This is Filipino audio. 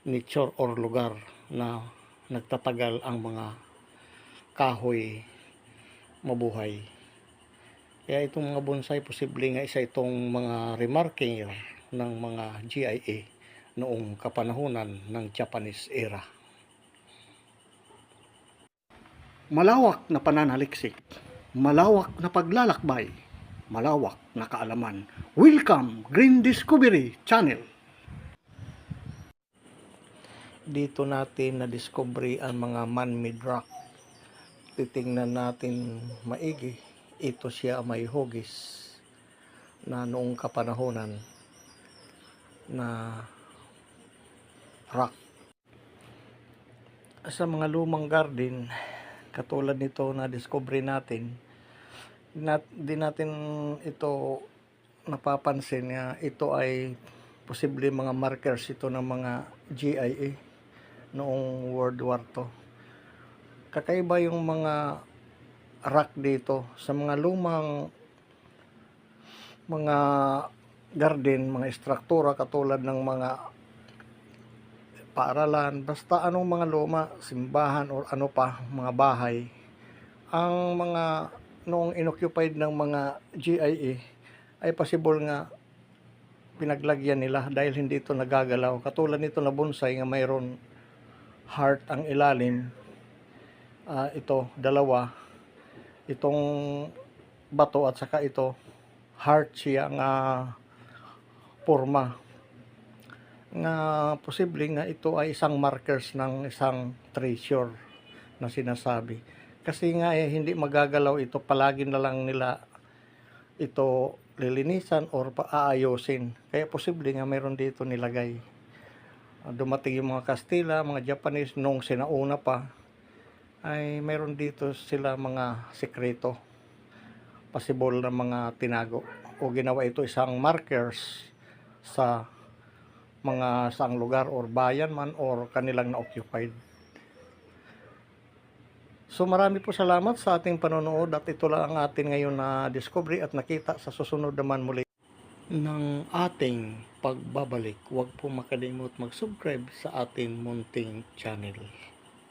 nature or lugar na nagtatagal ang mga kahoy mabuhay. Kaya itong mga bonsai, posible nga isa itong mga remarking ng mga GIA noong kapanahunan ng Japanese era. Malawak na pananaliksik, malawak na paglalakbay, malawak na kaalaman. Welcome Green Discovery Channel. Dito natin na-discovery ang mga man-made rock. Titingnan natin maigi. Ito siya may hugis na noong kapanahonan na rock. Sa mga lumang garden, katulad nito na discovery natin, di natin ito napapansin na ito ay posible mga markers ito ng mga GIA noong World War II. Kakaiba yung mga rock dito sa mga lumang mga garden, mga struktura katulad ng mga paaralan, basta anong mga luma, simbahan o ano pa, mga bahay. Ang mga noong inoccupied ng mga GIA ay possible nga pinaglagyan nila dahil hindi ito nagagalaw. Katulad nito na bonsai nga mayroon heart ang ilalim. Ito, dalawa. Itong bato at saka ito, heart siya nga forma. Nga posible nga ito ay isang markers ng isang treasure na sinasabi. Kasi nga hindi magagalaw ito, palagi na lang nila ito lilinisan or aayusin. Kaya posible nga mayroon dito nilagay. Dumating yung mga Kastila, mga Japanese nung sinauna pa, ay mayroon dito sila mga sekreto. Possible na mga tinago. O ginawa ito isang markers sa mga saang lugar or bayan man or kanilang na-occupied. So marami po salamat sa ating panonood at ito lang ang atin ngayon na discovery at nakita. Sa susunod naman muli ng ating pagbabalik, huwag po makalimot mag-subscribe sa ating munting channel.